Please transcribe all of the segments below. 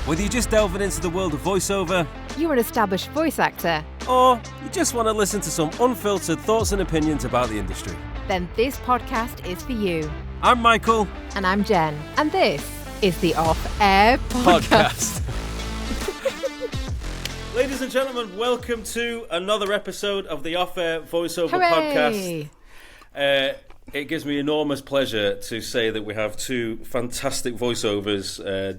Whether you're just delving into the world of voiceover, you're an established voice actor, or you just want to listen to some unfiltered thoughts and opinions about the industry, then this podcast is for you. I'm Michael. And I'm Jen. And this is the Off Air Podcast. Ladies and gentlemen, welcome to another episode of the Off Air Voiceover Hooray! Podcast. It gives me enormous pleasure to say that we have two fantastic voiceovers,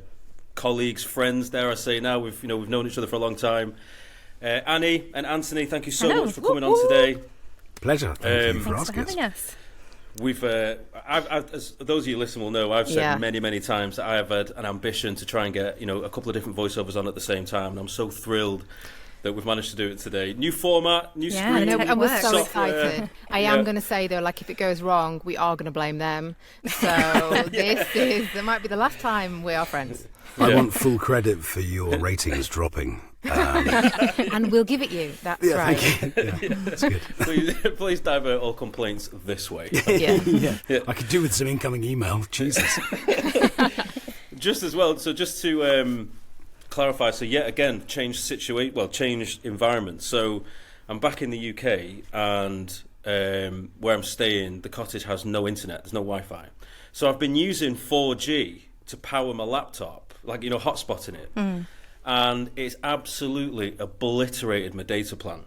colleagues, friends, dare I say now. We've known each other for a long time. Annie and Anthony, thank you so much for coming on today. Pleasure. Thank you for Thanks asking for having us. We've, as those of you listening will know, I've said many times that I have had an ambition to try and get a couple of different voiceovers on at the same time, and I'm so thrilled that we've managed to do it today. New format, new screen. And we're so excited. I am going to say though, like if it goes wrong, we are going to blame them. So there might be the last time we are friends. I want full credit for your ratings dropping. And we'll give it you. That's right. Thank you. Yeah, that's good. Please divert all complaints this way. Yeah. I could do with some incoming email. Jesus. Just as well. So just to clarify. So yet again, changed environment. So I'm back in the UK, and where I'm staying, the cottage has no internet. There's no Wi-Fi. So I've been using 4G to power my laptop, hotspotting it. And it's absolutely obliterated my data plan.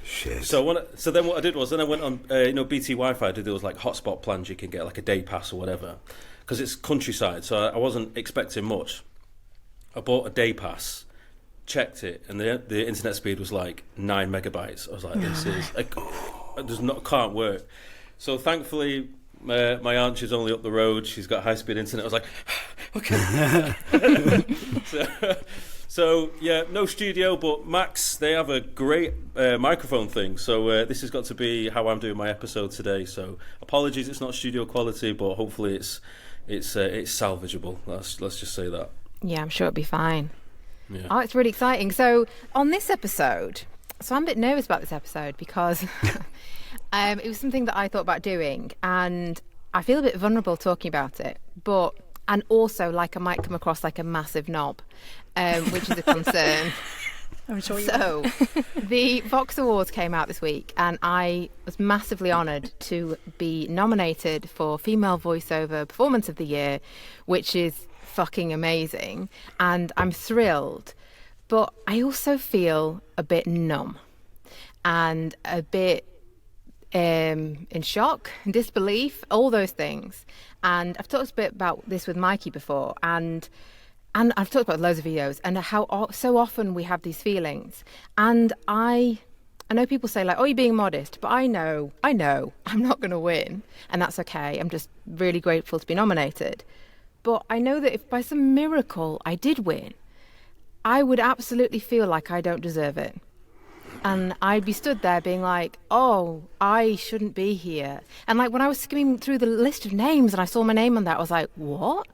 Shit. So then what I did was I went on BT Wi-Fi. I did those hotspot plans you can get, like a day pass or whatever, because it's countryside. So I wasn't expecting much. I bought a day pass, checked it, and the internet speed was like 9 megabytes. I was like, can't work. So thankfully, my aunt, she's only up the road. She's got high-speed internet. I was like, okay. So yeah, no studio, but Max, they have a great microphone thing. So this has got to be how I'm doing my episode today. So apologies, it's not studio quality, but hopefully it's salvageable. Let's just say that. Yeah, I'm sure it'll be fine. Yeah. Oh, it's really exciting. So on this episode, I'm a bit nervous about this episode because it was something that I thought about doing, and I feel a bit vulnerable talking about it, and also like I might come across like a massive knob, which is a concern. I'm sure you So the Vox Awards came out this week, and I was massively honoured to be nominated for Female Voiceover Performance of the Year, which is fucking amazing, and I'm thrilled. But I also feel a bit numb and a bit in shock and disbelief, all those things. And I've talked a bit about this with Mikey before, and I've talked about loads of videos and how so often we have these feelings. And I know people say like, oh, you're being modest, but I know I'm not going to win, and that's okay. I'm just really grateful to be nominated. But I know that if by some miracle I did win, I would absolutely feel like I don't deserve it. And I'd be stood there being like, oh, I shouldn't be here. And like when I was skimming through the list of names and I saw my name on that, I was like, what?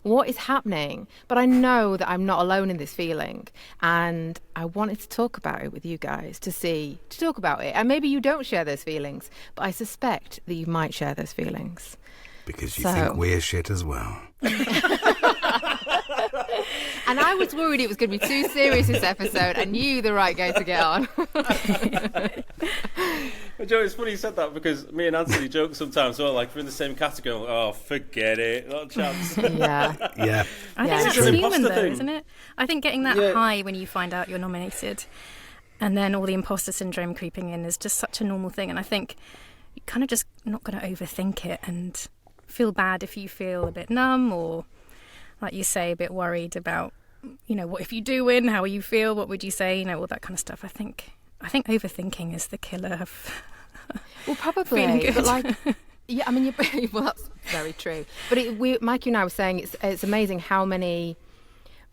What is happening? But I know that I'm not alone in this feeling. And I wanted to talk about it with you guys to talk about it. And maybe you don't share those feelings, but I suspect that you might share those feelings. Because you think we're shit as well. And I was worried it was going to be too serious this episode. I knew the right guy to get on. Joe, it's funny you said that, because me and Anthony joke sometimes. Well, like we're in the same category. I'm like, oh, forget it, not a chance. Yeah. I think that's human, though, isn't it? I think getting that high when you find out you're nominated, and then all the imposter syndrome creeping in, is just such a normal thing. And I think you're kind of just not going to overthink it and feel bad if you feel a bit numb, or, like you say, a bit worried about, what if you do win? How will you feel? What would you say? All that kind of stuff. I think overthinking is the killer of probably feeling good. But like, yeah, I mean, well, that's very true. But Mikey and I were saying it's amazing how many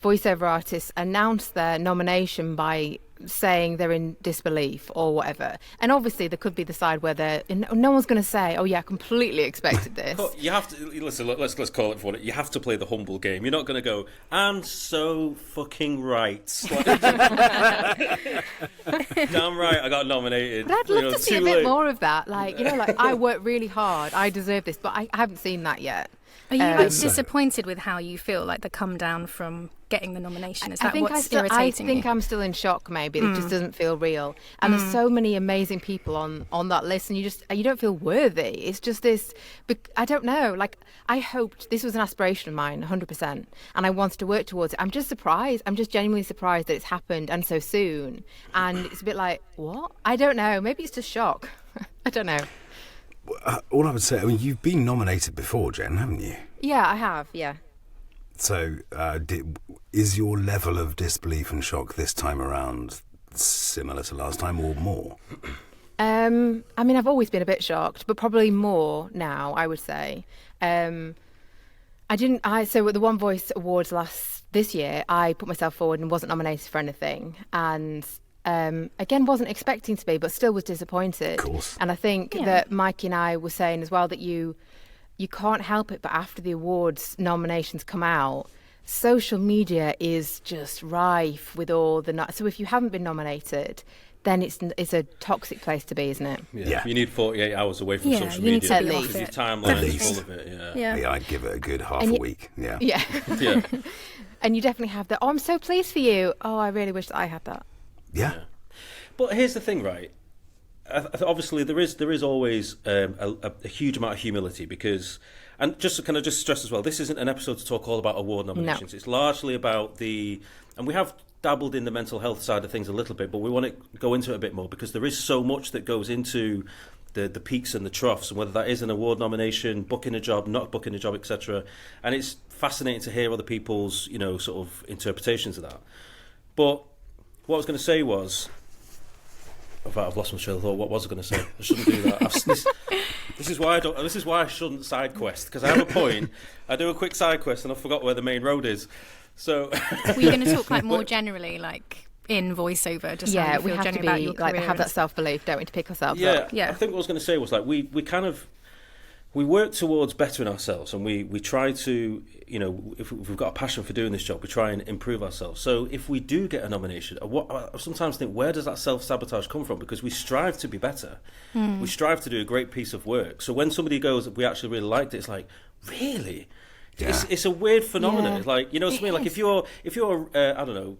voiceover artists announce their nomination by saying they're in disbelief or whatever. And obviously there could be the side where no one's going to say, oh yeah, I completely expected this. You have to listen. Let's call it for what it. You have to play the humble game. You're not going to go, and so fucking right. Damn right, I got nominated. But I'd love to see a bit more of that. Like I worked really hard. I deserve this, but I haven't seen that yet. Are you disappointed with how you feel, like the come down from getting the nomination? Is that what's irritating I you? think I'm still in shock, maybe. It just doesn't feel real. And there's so many amazing people on that list, and you don't feel worthy. It's just this, I don't know, like, I hoped, this was an aspiration of mine, 100%, and I wanted to work towards it. I'm just surprised. I'm just genuinely surprised that it's happened and so soon. And it's a bit like, what? I don't know. Maybe it's just shock. I don't know. All I would say, I mean, you've been nominated before, Jen, haven't you? Yeah, I have, yeah. So is your level of disbelief and shock this time around similar to last time or more? I mean, I've always been a bit shocked, but probably more now, I would say. So at the One Voice Awards this year, I put myself forward and wasn't nominated for anything. And again, wasn't expecting to be, but still was disappointed. Of course. And I think that Mikey and I were saying as well that you can't help it, but after the awards nominations come out, social media is just rife with all the... So if you haven't been nominated, then it's a toxic place to be, isn't it? Yeah. You need 48 hours away from social media. At least. Because your timeline is full of it, Yeah, I'd give it a good half a week, yeah. Yeah. Yeah. And you definitely have that, I'm so pleased for you. Oh, I really wish that I had that. Yeah. But here's the thing, right? Obviously, there is always a huge amount of humility because, and just to kind of just stress as well, this isn't an episode to talk all about award nominations. No. It's largely about and we have dabbled in the mental health side of things a little bit, but we want to go into it a bit more because there is so much that goes into the peaks and the troughs, and whether that is an award nomination, booking a job, not booking a job, etc. And it's fascinating to hear other people's, sort of interpretations of that. But what I was going to say was, I've lost my trail of thought. What was I going to say? I shouldn't do that. This is why I shouldn't side quest, because I have a point. I do a quick side quest and I forgot where the main road is. So were you going to talk like more generally, like in voiceover? Just how you feel we have to be about your like have that self-belief, don't we, to pick ourselves up? Yeah. I think what I was going to say was like we work towards bettering ourselves, and we try to, if we've got a passion for doing this job, we try and improve ourselves. So if we do get a nomination, I sometimes think, where does that self-sabotage come from? Because we strive to be better. We strive to do a great piece of work. So when somebody goes, we actually really liked it, it's like, really? Yeah. It's a weird phenomenon. Yeah. Like, something like if you're I don't know,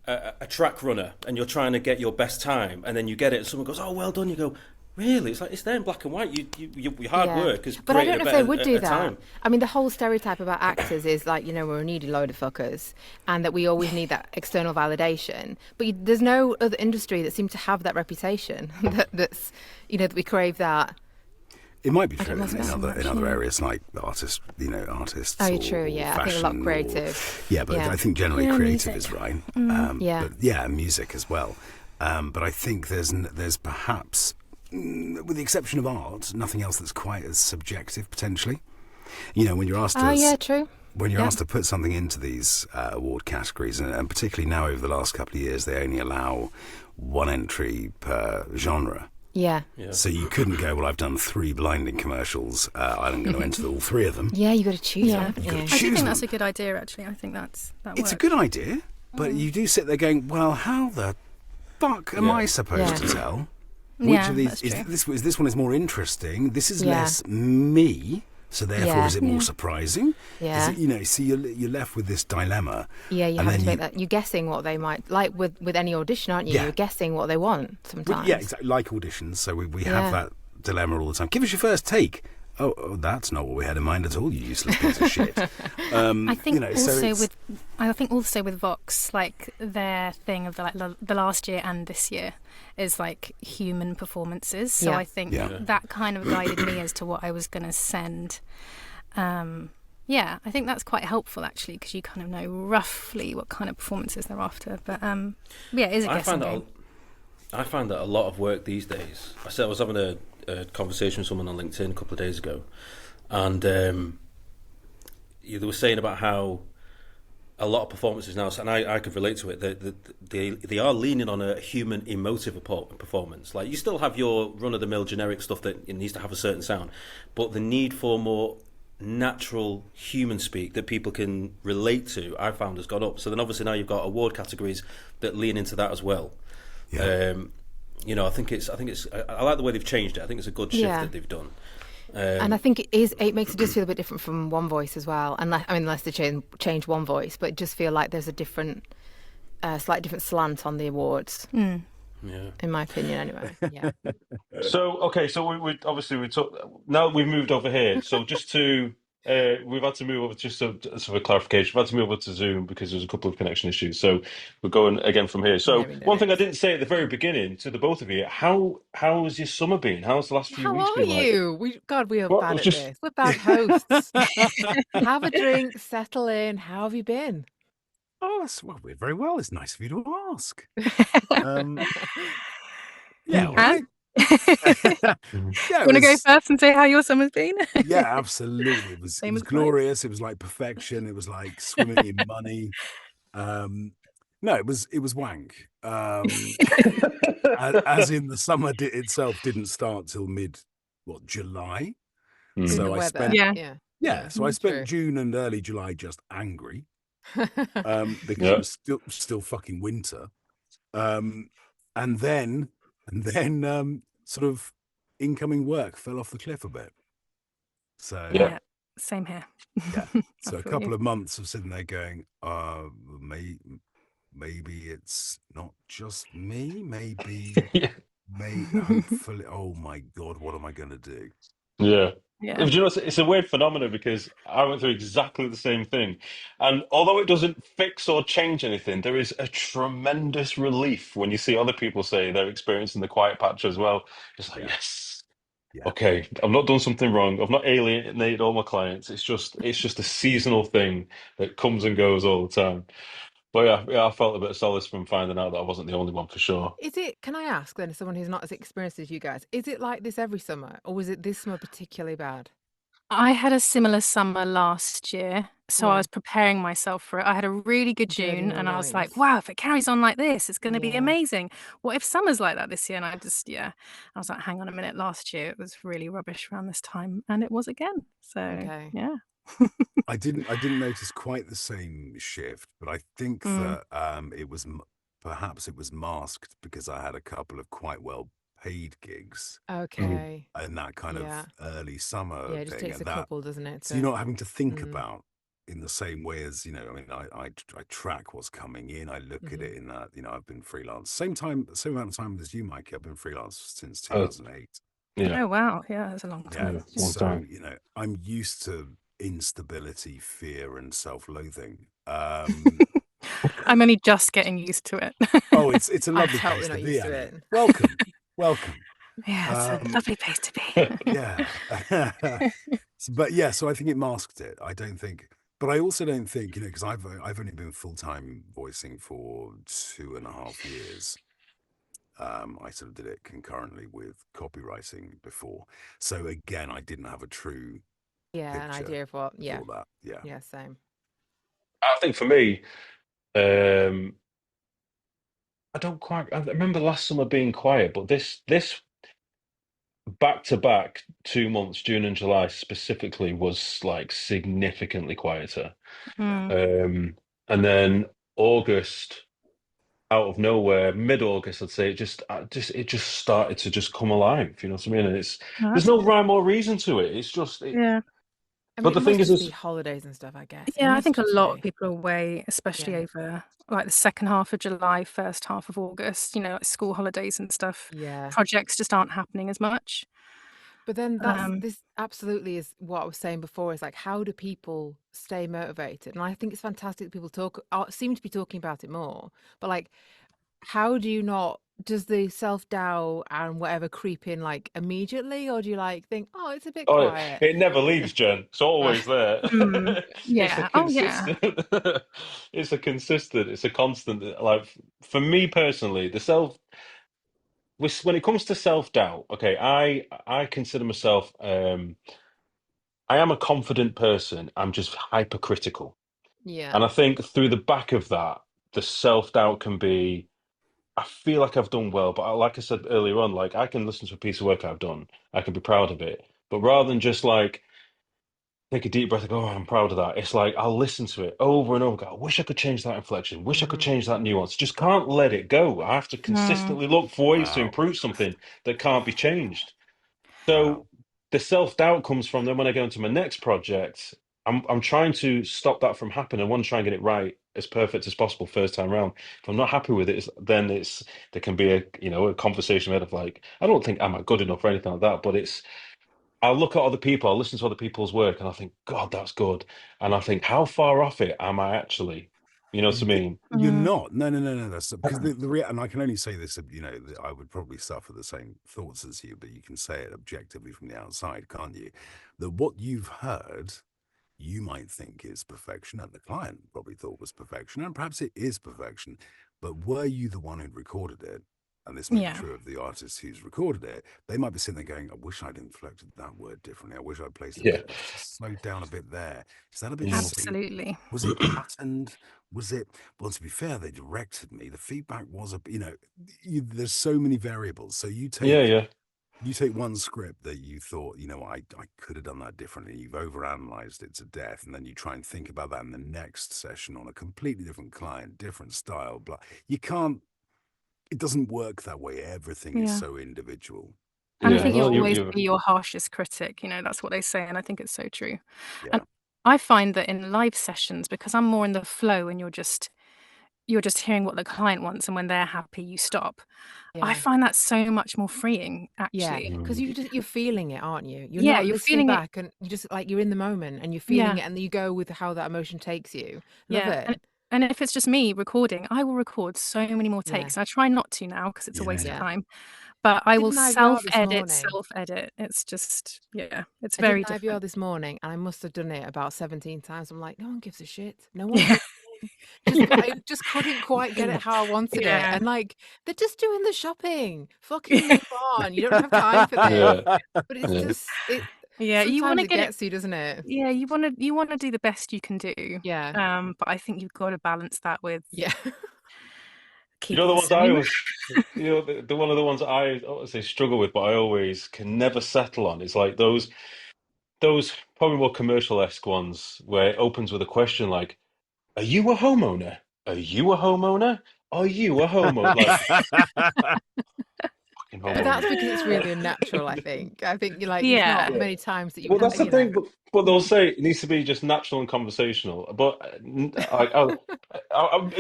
a track runner and you're trying to get your best time, and then you get it and someone goes, oh, well done, you go, really? It's like, it's there in black and white. Your hard work is but I don't know if they would do that. Time. I mean, the whole stereotype about actors is like, we're a needy load of fuckers, and that we always need that external validation. But there's no other industry that seems to have that reputation. That's that we crave that. It might be true in other areas like artists. Oh, true. Yeah, I think a lot creative. But I think generally creative is right. But music as well. But I think there's perhaps, with the exception of art, nothing else that's quite as subjective potentially. When you're asked to when you're asked to put something into these award categories, and particularly now over the last couple of years, they only allow one entry per genre. Yeah. So you couldn't go, well, I've done 3 blinding commercials, I'm going to enter all 3 of them. Yeah, you've got to choose them, haven't you? I do think that's a good idea, actually. I think that works. It's a good idea, but you do sit there going, well, how the fuck am I supposed to tell? Which of these is this one is more interesting? This is less me, so therefore is it more surprising? Yeah. Is it, so you're left with this dilemma. Yeah, you have to make that. You're guessing what they might like with any audition, aren't you? Yeah. You're guessing what they want sometimes. Yeah, exactly. Like auditions, so we have that dilemma all the time. Give us your first take. Oh, that's not what we had in mind at all, you useless piece of shit. I think also with Vox, like their thing of the last year and this year is like human performances. So I think that kind of guided me as to what I was going to send. I think that's quite helpful actually, because you kind of know roughly what kind of performances they're after. But it is a guessing game. I find that a lot of work these days. I was having a conversation with someone on LinkedIn a couple of days ago, and they were saying about how a lot of performances now, and I could relate to it, they are leaning on a human emotive performance. Like, you still have your run-of-the-mill generic stuff that it needs to have a certain sound, but the need for more natural human speak that people can relate to, I found, has gone up. So then obviously now you've got award categories that lean into that as well. I think it's I like the way they've changed it. I think it's a good shift that they've done. And I think it makes it just feel a bit different from One Voice as well. Unless they change One Voice, but it just feel like there's a slightly different slant on the awards. Yeah. In my opinion, anyway. Yeah. So we obviously we talk now that we've moved over here. So just to we've had to move over just sort of a clarification. We've had to move over to Zoom because there's a couple of connection issues. So we're going again from here. So one thing I didn't say at the very beginning to the both of you, how has your summer been? How's the last few weeks been like? How are you? We are bad at this. We're bad hosts. Have a drink, settle in. How have you been? Oh, we're very well. It's nice of you to ask. Yeah, right. You want to go first and say how your summer's been? Yeah, absolutely. It was glorious. It was like perfection. It was like swimming in money. No, it was wank. As in the summer itself didn't start till July. So I spent So I spent June and early July just angry. Because it was still fucking winter. And then sort of incoming work fell off the cliff a bit. So yeah, same here. Yeah. So a couple of months of sitting there going, maybe it's not just me. Maybe hopefully. Oh my God, what am I going to do? Yeah. Yeah. You know, it's a weird phenomenon because I went through exactly the same thing. And although it doesn't fix or change anything, there is a tremendous relief when you see other people say they're experiencing the quiet patch as well. It's like, yes, okay, I've not done something wrong. I've not alienated all my clients. It's just a seasonal thing that comes and goes all the time. But yeah, I felt a bit of solace from finding out that I wasn't the only one for sure. Can I ask then, as someone who's not as experienced as you guys, is it like this every summer, or was it this summer particularly bad? I had a similar summer last year, so I was preparing myself for it. I had a really good June, and I was like, wow, if it carries on like this, it's going to be amazing. What if summer's like that this year? And I was like, hang on a minute, last year it was really rubbish around this time, and it was again. So, yeah. I didn't notice quite the same shift, but I think that perhaps it was masked because I had a couple of quite well paid gigs. Okay. And that kind of early summer thing. Yeah, it just takes a couple, doesn't it? So you're not having to think about in the same way as, I track what's coming in. I look at it in that, I've been freelance. Same amount of time as you, Mike. I've been freelance since 2008. Oh, wow. Yeah, that's a long time. Yeah. So, I'm used to instability, fear, and self-loathing. I'm only just getting used to it. Oh, it's a lovely place to be. Welcome. Yeah, it's a lovely place to be. Yeah. So I think it masked it. But I also don't think, because I've only been full-time voicing for 2.5 years. I sort of did it concurrently with copywriting before. So again, I didn't have a true an idea of what that. Yeah, same. I think for me, I remember last summer being quiet, but this back to back 2 months, June and July specifically, was like significantly quieter. And then August, out of nowhere, mid-August, I'd say it just started to just come alive. You know what I mean? And there's no rhyme or reason to it. It's just but the thing is, be holidays and stuff, I guess. Yeah, I think a lot of people are away, especially over like the second half of July, first half of August. Like school holidays and stuff. Yeah, projects just aren't happening as much. But then this absolutely is what I was saying before. Is like, how do people stay motivated? And I think it's fantastic that people seem to be talking about it more. But like, how do you not? Does the self-doubt and whatever creep in like immediately, or do you like think, oh, it's a bit quiet? It never leaves, Jen. It's always there. Yeah. It's a constant. Like for me personally, when it comes to self-doubt, okay, I consider myself I am a confident person. I'm just hypercritical. Yeah. And I think through the back of that, the self-doubt can be, I feel like I've done well, but like I said earlier on, like I can listen to a piece of work I've done, I can be proud of it. But rather than just like take a deep breath and go, oh, I'm proud of that, it's like I'll listen to it over and over. Go, I wish I could change that inflection. Wish I could change that nuance. Just can't let it go. I have to consistently look for ways to improve something that can't be changed. So the self-doubt comes from then when I go into my next project, I'm trying to stop that from happening. I want to try and get it right as perfect as possible first time round. If I'm not happy with it, then there can be a conversation made of like, I don't think am I good enough or anything like that, but I'll look at other people, I'll listen to other people's work, and I think, God, that's good. And I think, how far off it am I actually? You know what I mean? You're not. No, no, no, no. That's because and I can only say this. I would probably suffer the same thoughts as you, but you can say it objectively from the outside, can't you? That what you've heard, you might think is perfection, and the client probably thought was perfection, and perhaps it is perfection. But were you the one who'd recorded it? And this may be true of the artist who's recorded it. They might be sitting there going, "I wish I'd inflected that word differently. I wish I'd placed it better. Just slowed down a bit there. Is that a bit Absolutely. Was it patterned? Was it? Well, to be fair, they directed me. The feedback was there's so many variables. So you take one script that you thought, I could have done that differently. You've overanalyzed it to death, and then you try and think about that in the next session on a completely different client, different style. Blah. You can't. It doesn't work that way. Everything is so individual. And I think you'll always be your harshest critic. That's what they say, and I think it's so true. Yeah. And I find that in live sessions, because I'm more in the flow, and you're just hearing what the client wants, and when they're happy, you stop. Yeah. I find that so much more freeing, actually. Yeah, because you're feeling it, aren't you? You're not you're listening back, and you just you're in the moment, and you're feeling it, and you go with how that emotion takes you. Love it. And if it's just me recording, I will record so many more takes. And I try not to now because it's a waste of time. But I will self-edit. It's just, it's very different. I did IVR this morning, and I must have done it about 17 times. I'm like, no one gives a shit. No one gives a shit. I just couldn't quite get it how I wanted it. And they're just doing the shopping. Fucking move on. You don't have time for this. But it's just... you want to get gets you, doesn't it? Yeah, you want to do the best you can do. Yeah. But I think you've got to balance that with the ones I always, the one of the ones I say struggle with, but I always can never settle on. It's like those probably more commercial-esque ones where it opens with a question like, "Are you a homeowner? Are you a homeowner? Are you a homeowner?" But that's because it's really unnatural, I think. I think there's not many times that you. Well, that's the thing, but they'll say it needs to be just natural and conversational. But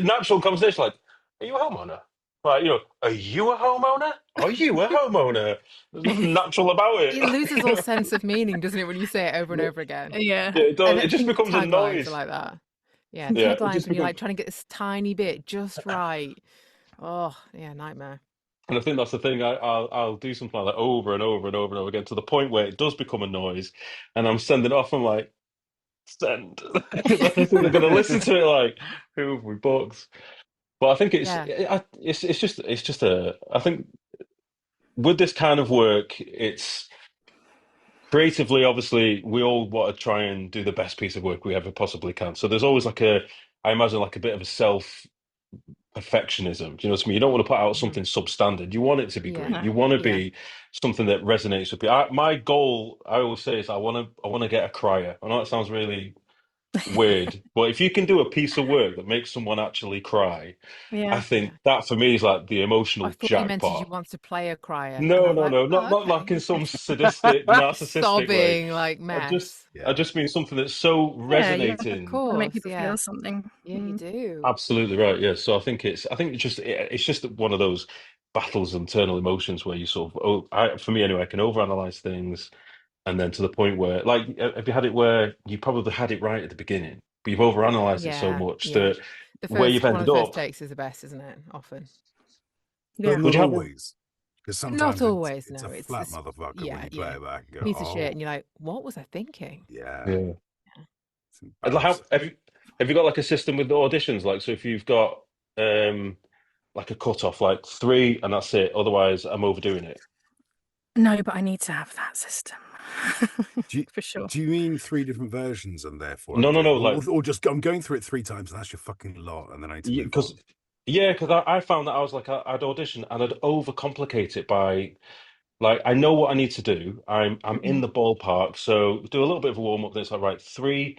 natural conversation, like, "Are you a homeowner?" Like, "Are you a homeowner? Are you a homeowner?" There's nothing natural about it. It loses all sense of meaning, doesn't it, when you say it over and over again? Yeah, it does. It just becomes a noise. Like that. Yeah, taglines when you're trying to get this tiny bit just right. Oh, yeah, nightmare. And I think that's the thing. I'll do something like that over and over and over and over again to the point where it does become a noise, and I'm sending it off. I'm like, send. I think they're going to listen to it like, who have we booked? But I think it's just I think with this kind of work, it's creatively, obviously, we all want to try and do the best piece of work we ever possibly can. So there's always I imagine like a bit of a self perfectionism. Do you know what I mean? You don't want to put out something substandard. You want it to be great. You want to be something that resonates with people. My goal, I always say, is I want to get a crier. I know that sounds really weird, but if you can do a piece of work that makes someone actually cry, I think that for me is like the emotional jackpot. You meant you want to play a crier. No, not like in some sadistic, narcissistic sobbing way. Like mess. I just mean something that's so resonating. Of course, make people feel something. Yeah, you do. Absolutely right. Yeah. So I think it's just one of those battles of internal emotions where you sort of, for me anyway, I can overanalyze things, and then to the point where, like, have you had it where you probably had it right at the beginning, but you've overanalyzed it so much that where you've ended up. One of the first takes is the best, isn't it? Often. Yeah. But not always. Because sometimes not always. It's a flat motherfucker when you play it back and go, piece of shit, and you're like, what was I thinking? Yeah. Have you got like a system with the auditions? Like, so if you've got like a cutoff, like 3, and that's it. Otherwise, I'm overdoing it. No, but I need to have that system. For sure. Do you mean 3 different versions and therefore? No. Like, or just I'm going through it 3 times and that's your fucking lot, and then I need to move on. Because I found that I was like, I'd audition and I'd overcomplicate it by, like, I know what I need to do. I'm in the ballpark, so do a little bit of a warm up. Then it's like, right, three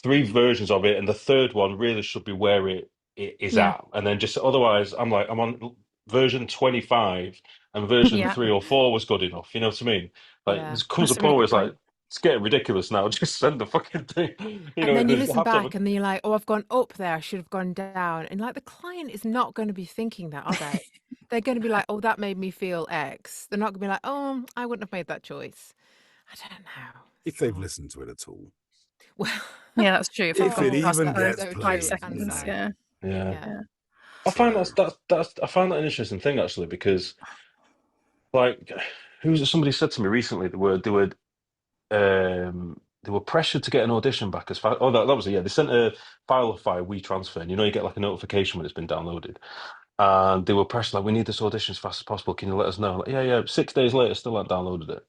versions of it, and the third one really should be where it is at. And then just otherwise, I'm on version 25, and version 3 or 4 was good enough. You know what I mean? Like, there comes a point where it's like, it's getting ridiculous now. Just send the fucking thing. And then you listen back and then you're like, oh, I've gone up there. I should have gone down. And like the client is not going to be thinking that, are they? They're going to be like, oh, that made me feel X. They're not going to be like, oh, I wouldn't have made that choice. I don't know. If they've listened to it at all. Well, yeah, that's true. If it even gets played, 5 seconds, yeah. I find that's I find that an interesting thing actually, because like somebody said to me recently they were pressured to get an audition back as fast. Oh, that was it. Yeah, they sent a file of WeTransfer, and you get like a notification when it's been downloaded. And they were pressured, like, we need this audition as fast as possible. Can you let us know? Like, yeah. 6 days later, still hadn't downloaded it.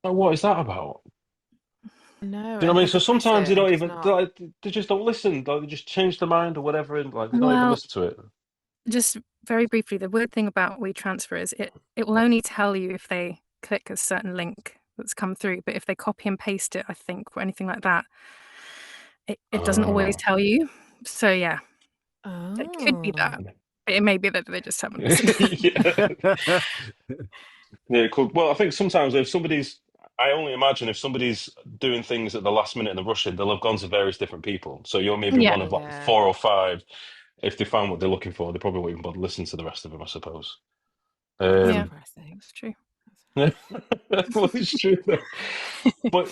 Like, what is that about? No, do you know what I mean? So sometimes they don't even like, they just don't listen. Like, they just change their mind or whatever, and like they don't even listen to it. Just very briefly, the weird thing about WeTransfer is it will only tell you if they click a certain link that's come through, but if they copy and paste it, I think, or anything like that, it doesn't always tell you. So yeah, it could be that. But it may be that they just haven't listened. Yeah, it could. Well, I think sometimes I only imagine if somebody's doing things at the last minute and they're rushing, they'll have gone to various different people. So you're maybe one of like 4 or 5. If they found what they're looking for, they probably won't even bother listening to the rest of them, I suppose. Yeah, it's true. Well, it's true though. But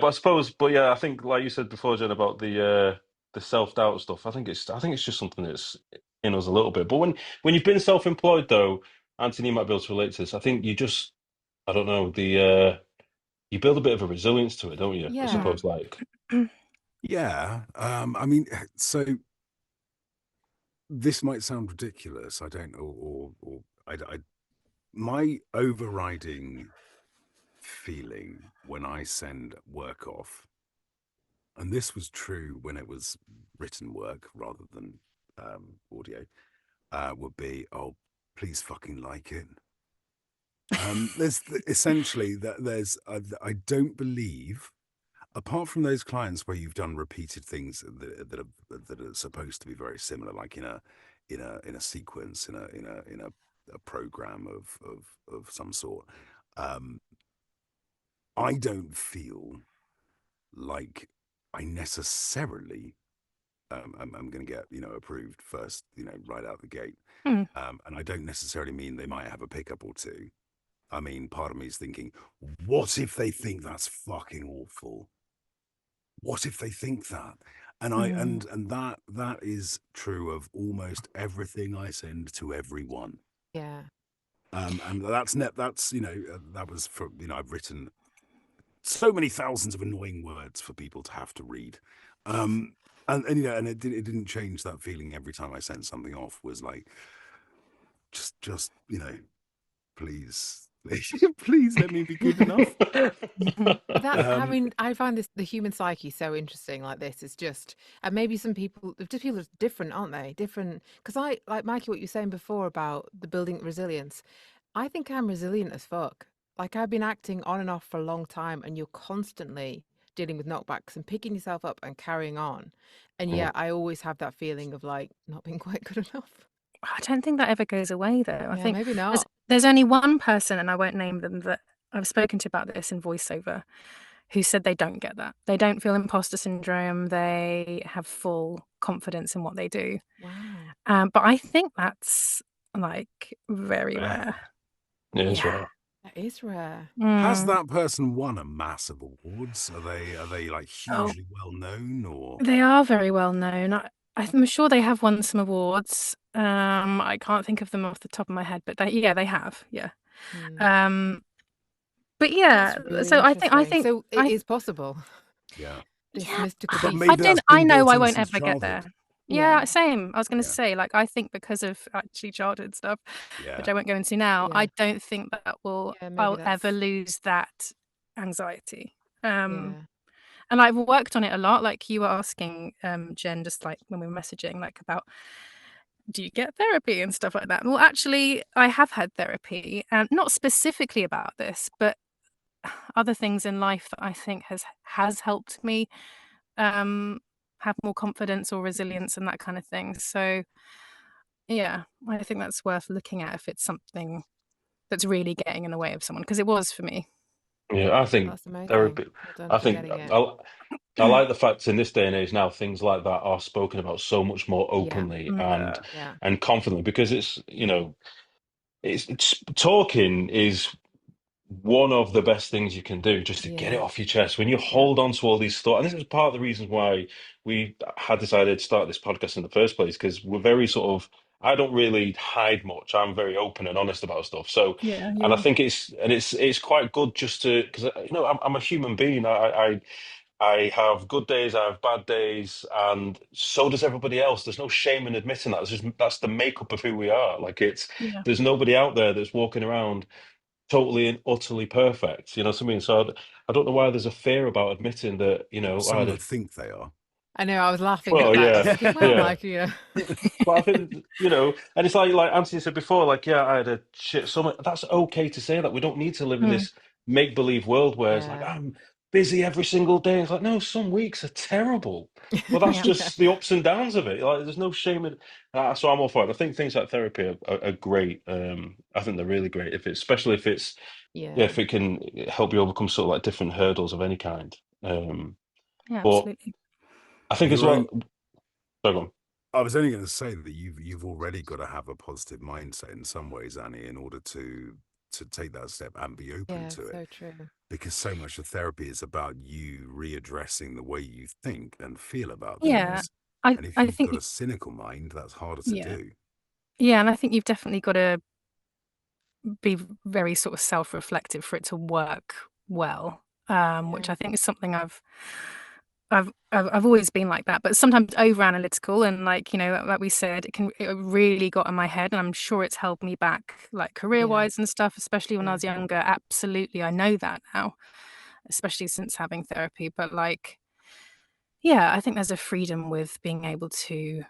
I suppose, I think, like you said before, Jen, about the self-doubt stuff, I think it's just something that's in us a little bit. But when you've been self-employed though, Anthony, you might be able to relate to this. I think you just, I don't know, you build a bit of a resilience to it, don't you? Yeah. I suppose, like. Yeah. I mean, so this might sound ridiculous. I don't know, or my overriding feeling when I send work off, and this was true when it was written work rather than audio, would be, oh, please fucking like it. There's essentially I don't believe, apart from those clients where you've done repeated things that are supposed to be very similar, like in a sequence, in a program of some sort. I don't feel like I necessarily I'm going to get approved first, right out the gate. And I don't necessarily mean they might have a pickup or two. I mean, part of me is thinking, what if they think that's fucking awful? What if they think that? And and that is true of almost everything I send to everyone. Yeah. And that's that was for I've written so many thousands of annoying words for people to have to read. And it didn't change that feeling every time I sent something off. Was like, just please let me be good enough. I mean, I find the human psyche so interesting. Like this is just, and maybe some people are different, aren't they? Different, because I like Mikey, what you were saying before about the building resilience. I think I'm resilient as fuck. Like I've been acting on and off for a long time, and you're constantly dealing with knockbacks and picking yourself up and carrying on. And yeah, I always have that feeling of like not being quite good enough. I don't think that ever goes away though. I think maybe not. There's only one person, and I won't name them, that I've spoken to about this in voiceover, who said they don't get that. They don't feel imposter syndrome. They have full confidence in what they do. Wow. But I think that's like very rare. It is rare. That is rare. Has that person won a massive awards? Are they like hugely well known, or? They are very well known. I'm sure they have won some awards. I can't think of them off the top of my head, but they have. Yeah. But yeah, really so I think so. It is possible. Yeah. I know I won't ever get there. Yeah, same. I was going to say, like, I think because of actually childhood stuff, which I won't go into now, I don't think that I'll ever lose that anxiety. And I've worked on it a lot. Like you were asking, Jen, just like when we were messaging, like about, do you get therapy and stuff like that? Well, actually, I have had therapy, and not specifically about this, but other things in life that I think has helped me have more confidence or resilience and that kind of thing. So, yeah, I think that's worth looking at if it's something that's really getting in the way of someone, because it was for me. Yeah, I think That's amazing. therapy. Well done I for think getting it. I like the fact in this day and age now things like that are spoken about so much more Yeah. openly Yeah. and confidently, because it's it's talking is one of the best things you can do just to get it off your chest. When you hold on to all these thoughts, and this is part of the reasons why we had decided to start this podcast in the first place, because we're very sort of, I don't really hide much. I'm very open and honest about stuff. So, Yeah, and I yeah. think it's quite good just to, because I'm a human being. I have good days, I have bad days, and so does everybody else. There's no shame in admitting that. That's the makeup of who we are. Like Yeah. there's nobody out there that's walking around totally and utterly perfect. You know what I mean? So I don't know why there's a fear about admitting that, Some would think they are. I know, I was laughing at well, that. I was yeah, thinking, well, yeah. like, yeah. But I think, and it's like Anthony said before, like, yeah, I had a shit summer. That's okay to say that. We don't need to live in Mm. this make-believe world where it's like, Yeah. I'm busy every single day. It's like, no, some weeks are terrible. Well, that's Yeah. just the ups and downs of it. Like, there's no shame in so I'm all for it. I think things like therapy are great. I think they're really great especially if it's, yeah, Yeah. if it can help you overcome sort of like different hurdles of any kind. Yeah, But absolutely. I think as Your well, own. sorry, go on. I was only going to say that you've already got to have a positive mindset in some ways, Annie, in order to take that step and be open Yeah, to it. so true. Because so much of therapy is about you readdressing the way you think and feel about Yeah. things. And if I you've think got a cynical mind, that's harder to yeah. do. Yeah, and I think you've definitely got to be very sort of self-reflective for it to work well, which I think is something I've always been like that, but sometimes over analytical, and like, like we said, it really got in my head, and I'm sure it's held me back, like career wise and stuff, especially when I was younger. Absolutely, I know that now, especially since having therapy. But like, yeah, I think there's a freedom with being able to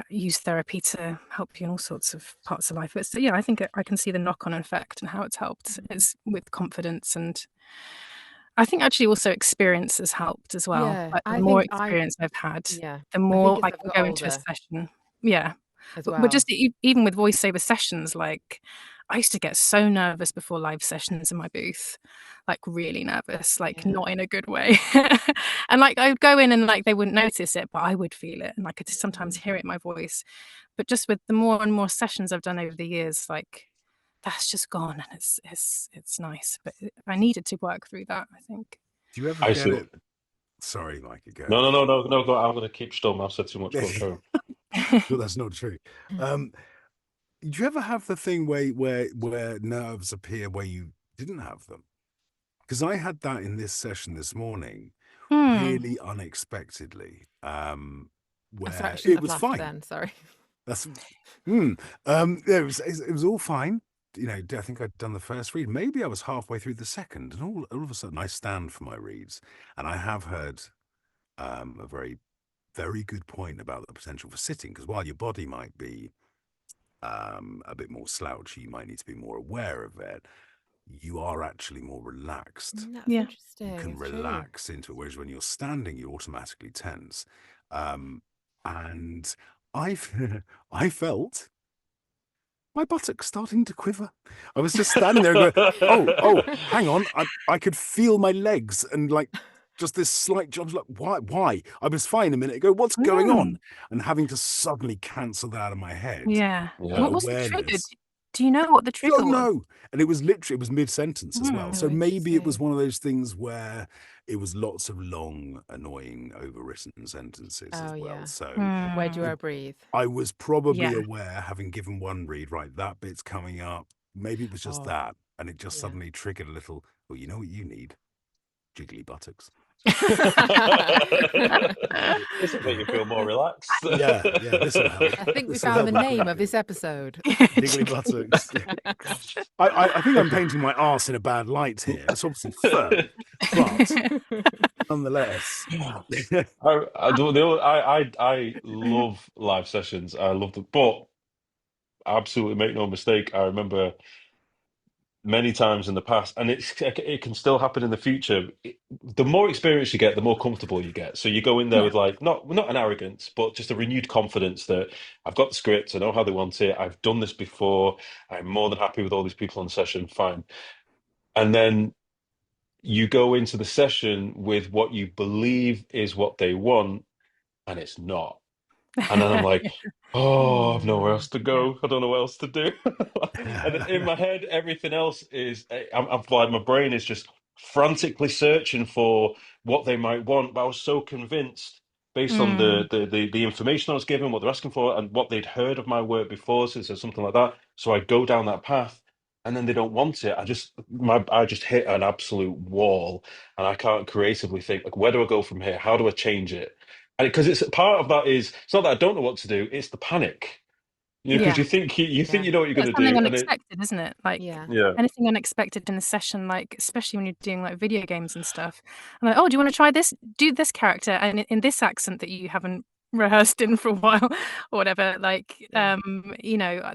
use therapy to help you in all sorts of parts of life. But so, yeah, I think I can see the knock-on effect and how it's helped is with confidence, and I think actually also experience has helped as well. Yeah, Like, the I more think experience I've had, the I think more as I I've can got go into a older session. Yeah. as But well. just even with voiceover sessions, like, I used to get so nervous before live sessions in my booth, like really nervous, like not in a good way. And like I would go in and like they wouldn't notice it, but I would feel it, and I could sometimes hear it in my voice. But just with the more and more sessions I've done over the years, like that's just gone, and it's nice. But I needed to work through that, I think. Do you ever I get see. it? Sorry, Micah, go No, ahead. no, no, no, no. Go. I'm going to keep still. I've said too much. Go on, carry on. No, that's not true. Um, do you ever have the thing where nerves appear where you didn't have them? Because I had that in this session this morning, really unexpectedly. Sorry, I Where shouldn't it have was laughed fine. then. Sorry. That's yeah, it was all fine. I think I'd done the first read. Maybe I was halfway through the second, and all of a sudden I stand for my reads, and I have heard a very, very good point about the potential for sitting. Because while your body might be a bit more slouchy, you might need to be more aware of it. You are actually more relaxed. That's Yeah. interesting. You can It's relax true. into it, whereas when you're standing, you automatically tense. And I've I felt my buttocks starting to quiver. I was just standing there and going, oh, hang on. I could feel my legs and like just this slight jump. Like, why? I was fine a minute ago. What's going on? And having to suddenly cancel that out of my head. Yeah. Yeah. What was the trigger? Awareness. Do you know what the trigger Oh was? no. And it was mid-sentence as well. Oh, So maybe it was interesting. one of those things where it was lots of long, annoying, overwritten sentences as Oh, well. yeah. So Where do I breathe? I was probably Yeah. aware, having given one read, right, that bit's coming up. Maybe it was just that. And it just suddenly triggered a little, well, you know what you need? Jiggly buttocks. This will make you feel more relaxed. Yeah, this will help. I think we This will found the help name of recruitment. this episode. Jiggly buttocks. I think I'm painting my arse in a bad light here. It's obviously firm, but nonetheless. I love live sessions. I love them, but absolutely make no mistake. I remember many times in the past, and it can still happen in the future. The more experience you get, the more comfortable you get. So you go in there Yeah. with like not an arrogance, but just a renewed confidence that I've got the script, I know how they want it, I've done this before, I'm more than happy with all these people on session, fine. And then you go into the session with what you believe is what they want, and it's not. And then I'm like, oh, I've nowhere else to Yeah. go. I don't know what else to do. And in my head, everything else is, I'm like, my brain is just frantically searching for what they might want. But I was so convinced based on Mm. the information I was given, what they're asking for, and what they'd heard of my work before, so something like that. So I go down that path. And then they don't want it. I just hit an absolute wall, and I can't creatively think like, where do I go from here? How do I change it? And because it's part of that is it's not that I don't know what to do, it's the panic. You know, because Yeah. you think Yeah. you know what you're It's going to something do, and it unexpected, isn't it? Like Yeah. yeah. anything unexpected in a session, like especially when you're doing like video games and stuff. I'm like, oh, do you want to try this? Do this character and in this accent that you haven't rehearsed in for a while or whatever. Like, Yeah.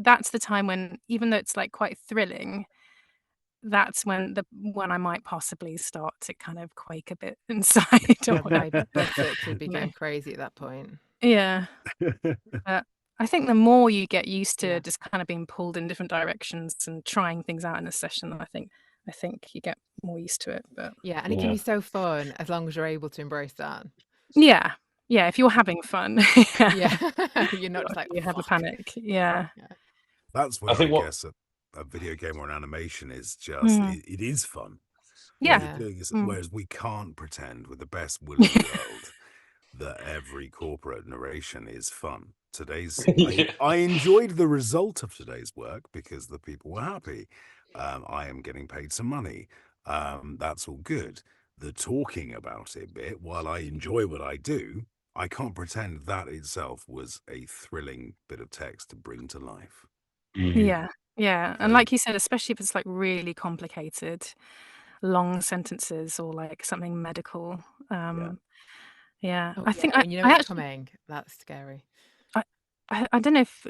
that's the time when, even though it's like quite thrilling, that's when I might possibly start to kind of quake a bit inside or Yeah, my whatever. buttocks would be No. going crazy at that point. Yeah. But I think the more you get used to Yeah. just kind of being pulled in different directions and trying things out in a session, I think you get more used to it. But Yeah, and it can be so fun as long as you're able to embrace that. yeah, if you're having fun, Yeah. You're not just like, you have a fuck. panic. Yeah. That's I where I think what guess a video game or an animation is just, Mm. it is fun. What Yeah. you're doing is, Mm. whereas we can't pretend with the best will in the world that every corporate narration is fun. yeah. I enjoyed the result of today's work because the people were happy. I am getting paid some money. That's all good. The talking about it bit, while I enjoy what I do, I can't pretend that itself was a thrilling bit of text to bring to life. Mm. Yeah. Yeah. And So, like you said, especially if it's like really complicated, long sentences or like something medical. yeah. Yeah. Oh, I yeah. think When you know I it's actually coming, that's scary. I don't know if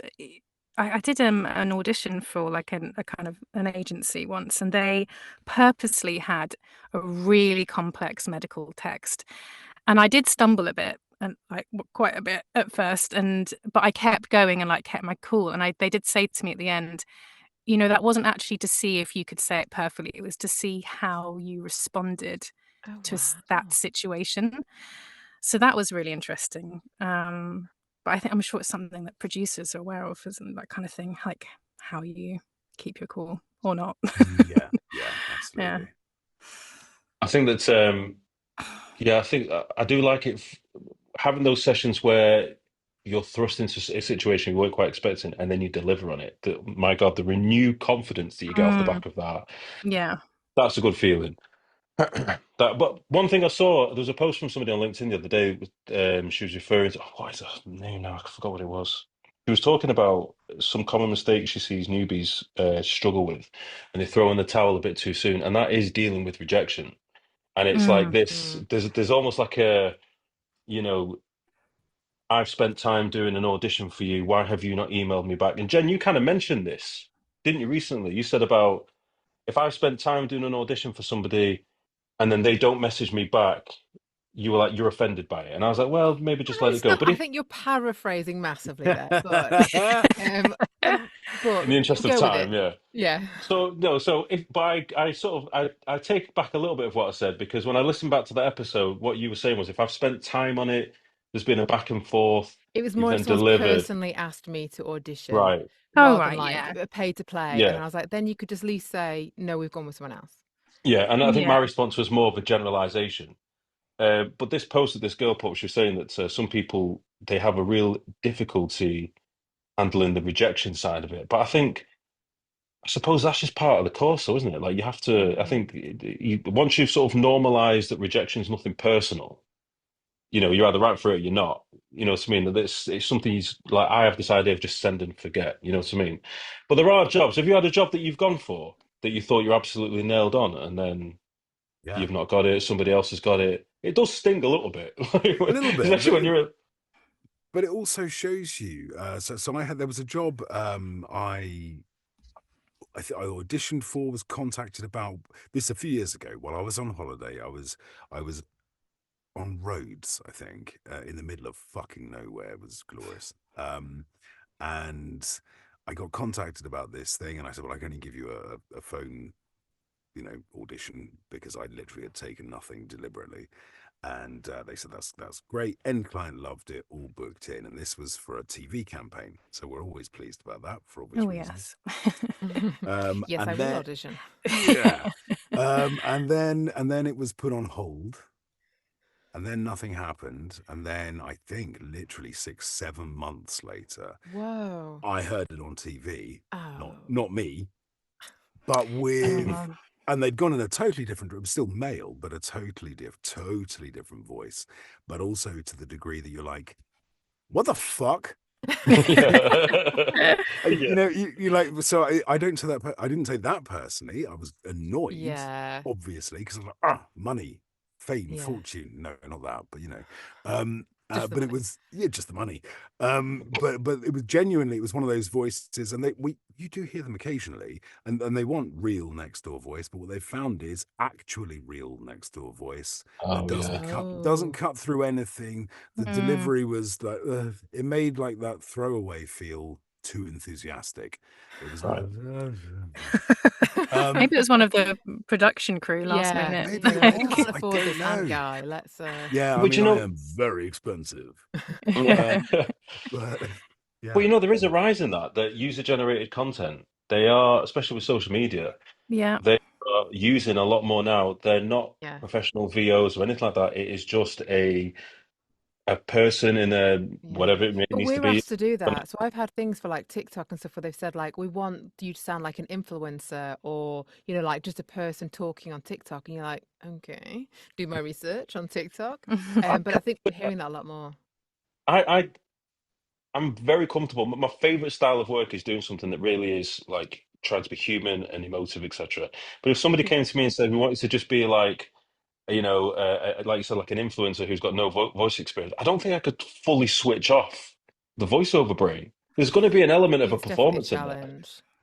I did an audition for like a kind of an agency once, and they purposely had a really complex medical text, and I did stumble a bit and like quite a bit at first, but I kept going and like kept my cool, and they did say to me at the end, that wasn't actually to see if you could say it perfectly; it was to see how you responded Oh, to that wow. situation. So that was really interesting. But I'm sure it's something that producers are aware of, isn't that kind of thing, like how you keep your cool or not. Yeah, yeah, Yeah. absolutely. I think that I think I do like it having those sessions where you're thrust into a situation you weren't quite expecting, and then you deliver on it. My God, the renewed confidence that you get off the Mm, back of that, yeah. that's a good feeling. But one thing I saw, there was a post from somebody on LinkedIn the other day. She was referring to, what is her name now? I forgot what it was. She was talking about some common mistakes she sees newbies struggle with, and they throw in the towel a bit too soon, and that is dealing with rejection. And it's like Mm, this. Mm. There's almost like you know, I've spent time doing an audition for you. Why have you not emailed me back? And Jen, you kind of mentioned this, didn't you, recently? You said about if I've spent time doing an audition for somebody and then they don't message me back, you were like, you're offended by it. And I was like, well, maybe just let it go. But I if, think you're paraphrasing massively there, but in the interest of go with it. time, yeah. Yeah. So no, so if by I sort of I take back a little bit of what I said because when I listened back to that episode, what you were saying was if I've spent time on it, there's been a back and forth, It was you've more if then someone's delivered. personally asked me to audition Right. oh, rather than right. like Yeah. a pay to play. And Yeah. then I was like, then you could just at least say, no, we've gone with someone else. Yeah. And I think my Yeah. response was more of a generalization. But this post that this girl put, she was saying that some people they have a real difficulty handling the rejection side of it. But I suppose that's just part of the course, though, isn't it? Like you have to. I think once you've sort of normalized that rejection is nothing personal, you're either right for it or you're not. You know what I mean? That it's something like I have this idea of just send and forget. You know what I mean? But there are jobs. Have you had a job that you've gone for that you thought you're absolutely nailed on, and then Yeah, you've not got it, somebody else has got it? It does sting a little bit, a little bit, especially when you're. but it also shows you. There was a job I auditioned for, was contacted about this a few years ago while I was on holiday. I was on Rhodes, I think, in the middle of fucking nowhere. It was glorious. And I got contacted about this thing, and I said, well, I can only give you a phone, audition, because I literally had taken nothing deliberately. And they said, that's great. End client loved it, all booked in. And this was for a TV campaign. So we're always pleased about that for obvious reasons. Yes, I will audition. Yeah. And then it was put on hold. And then nothing happened. And then I think literally 6-7 months later, whoa, I heard it on TV. Oh. Not me, but with... And they'd gone in a totally different, it was still male, but a totally different voice. But also to the degree that you're like, what the fuck? You like, so I don't say that, I didn't say that personally. I was annoyed, obviously, because I was like, money, fame, fortune. No, not that, but but it was just the money. But it was genuinely, it was one of those voices, and you do hear them occasionally, and they want real next door voice, but what they've found is actually real next door voice that doesn't cut through anything. The delivery was like it made like that throwaway feel too enthusiastic. It was right. Maybe it was one of the production crew last minute. Maybe I can't afford this guy. Let's. Yeah, I am very expensive. Well, there is a rise in that user-generated content. They are, especially with social media. Yeah, they are using a lot more now. They're not professional VOs or anything like that. It is just a person in a whatever it needs to be. We're asked to do that. So I've had things for like TikTok and stuff where they've said like, we want you to sound like an influencer, or like just a person talking on TikTok, and you're like, okay, do my research on TikTok. But I think we're hearing that a lot more. I'm very comfortable. My favorite style of work is doing something that really is like trying to be human and emotive, etc. But if somebody came to me and said we wanted to just be like, like you said, like an influencer who's got no voice experience, I don't think I could fully switch off the voiceover brain. There's going to be an element of a performance in there.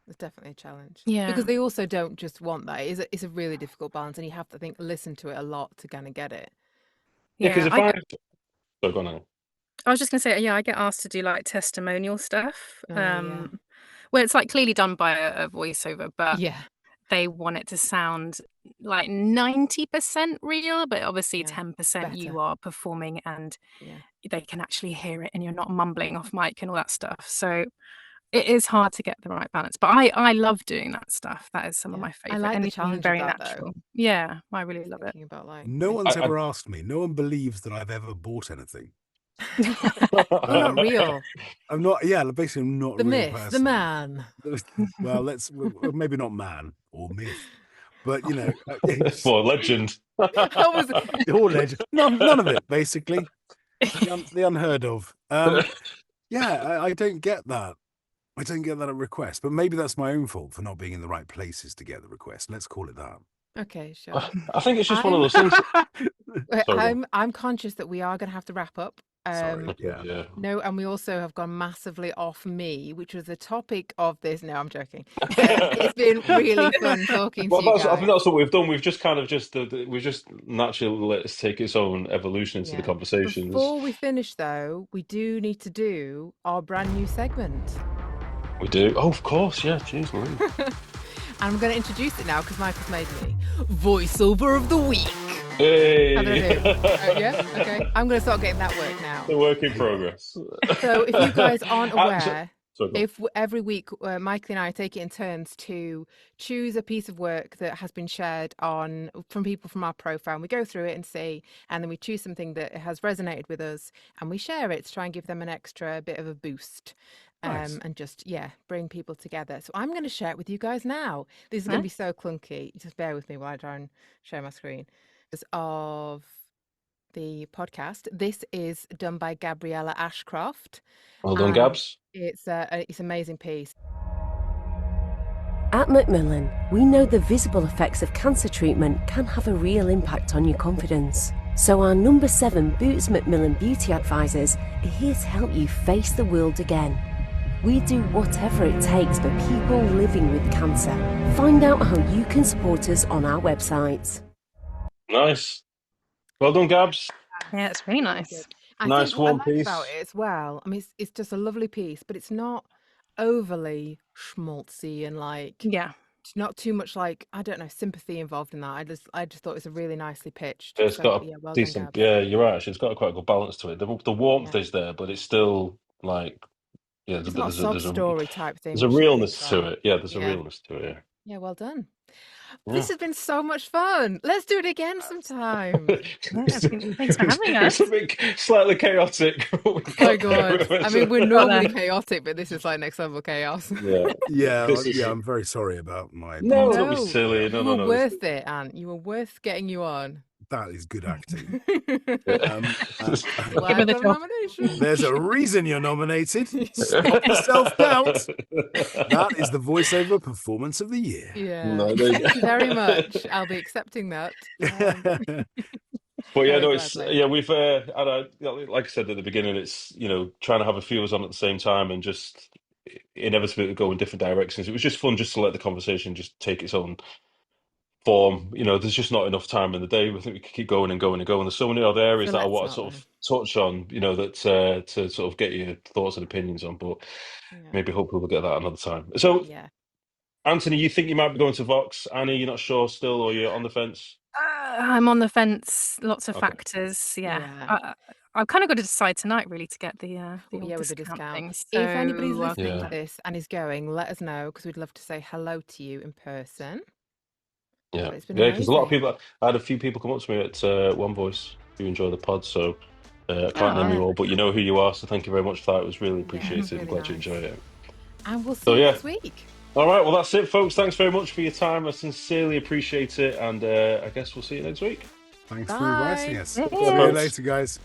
It's definitely a challenge. Yeah. Because they also don't just want that. It's a really difficult balance, and you have to listen to it a lot to kind of get it. Yeah, because if I... Sorry, go on, Anna. I was just going to say, I get asked to do like testimonial stuff, where it's like clearly done by a voiceover, but they want it to sound like 90% real, but obviously 10% you are performing, and they can actually hear it, and you're not mumbling off mic and all that stuff. So it is hard to get the right balance. But I love doing that stuff. That is some of my favorite. I like the challenge very of that, natural. Though. Yeah, I really love it. No one's ever asked me. No one believes that I've ever bought anything. I'm not real. I'm not. Yeah, basically, I'm not the a real myth, person. the man. Well, maybe not man or myth, but or legend. Or legend. None of it. Basically, the unheard of. I don't get that. I don't get that at request, but maybe that's my own fault for not being in the right places to get the request. Let's call it that. Okay, sure. I think it's just one of those things. I'm conscious that we are going to have to wrap up. Sorry. Yeah. No, and we also have gone massively off me, which was the topic of this. No, I'm joking. It's been really fun talking to you guys. I think that's what we've done. We've just kind of we've just naturally let it take its own evolution into the conversations. Before we finish, though, we do need to do our brand new segment. We do. Oh, of course. Yeah. Jeez, and I'm going to introduce it now because Michael's made me voiceover of the week. Hey. Yeah. Okay. I'm going to start getting that work now. The work in progress. So, if you guys aren't aware, if every week Michael and I take it in turns to choose a piece of work that has been shared from people from our profile, and we go through it and see, and then we choose something that has resonated with us, and we share it to try and give them an extra bit of a boost. Nice. And just bring people together. So I'm going to share it with you guys now. This is going to be so clunky. Just bear with me while I try and share my screen. Of the podcast. This is done by Gabriella Ashcroft. Well done, Gabs. It's an amazing piece. At Macmillan, we know the visible effects of cancer treatment can have a real impact on your confidence. So our number 7 Boots Macmillan Beauty Advisors are here to help you face the world again. We do whatever it takes for people living with cancer. Find out how you can support us on our website. Nice. Well done, Gabs. Yeah, it's really nice. I Nice think what I one like piece. about it as well, I mean, it's just a lovely piece, but it's not overly schmaltzy and not too much I don't know, sympathy involved in that. I just thought it was a really nicely pitched. It's got a well decent. done, Gabs. Yeah, you're right. Actually, it's got quite a good balance to it. The warmth is there, but it's still it's not a sob story type thing. There's a realness to it. Yeah, there's a realness to it. Yeah, well done. This has been so much fun. Let's do it again sometime. Thanks for having us. It's a bit slightly chaotic. Oh my god! I mean, we're normally chaotic, but this is like next level chaos. Yeah. I'm very sorry about my. No, don't be silly. No, you were worth it, Anne. You were worth getting you on. That is good acting. There's a reason you're nominated. Stop the self-doubt. That is the voiceover performance of the year. Yeah. Thank you very much. I'll be accepting that. But we've like I said at the beginning, it's trying to have a few of us on at the same time and just inevitably go in different directions. It was just fun just to let the conversation just take its own form. There's just not enough time in the day. I think we could keep going and going and going. There's so many other areas that I want to sort of touch on, that to sort of get your thoughts and opinions on, but maybe hopefully we'll get that another time. So Anthony, you think you might be going to Vox? Annie, you're not sure still, or you're on the fence? I'm on the fence. Lots of factors. I've kind of got to decide tonight, really, to get the discount thing. So, if anybody's listening to this and is going, let us know, because we'd love to say hello to you in person. Yeah, because a lot of people. I had a few people come up to me at One Voice who enjoy the pod, so I can't name you all, but you know who you are. So thank you very much for that. It was really appreciated. Really I'm glad you enjoyed it. And we'll see you next week. All right, well that's it, folks. Thanks very much for your time. I sincerely appreciate it, and I guess we'll see you next week. Thanks for inviting us. See you later, guys.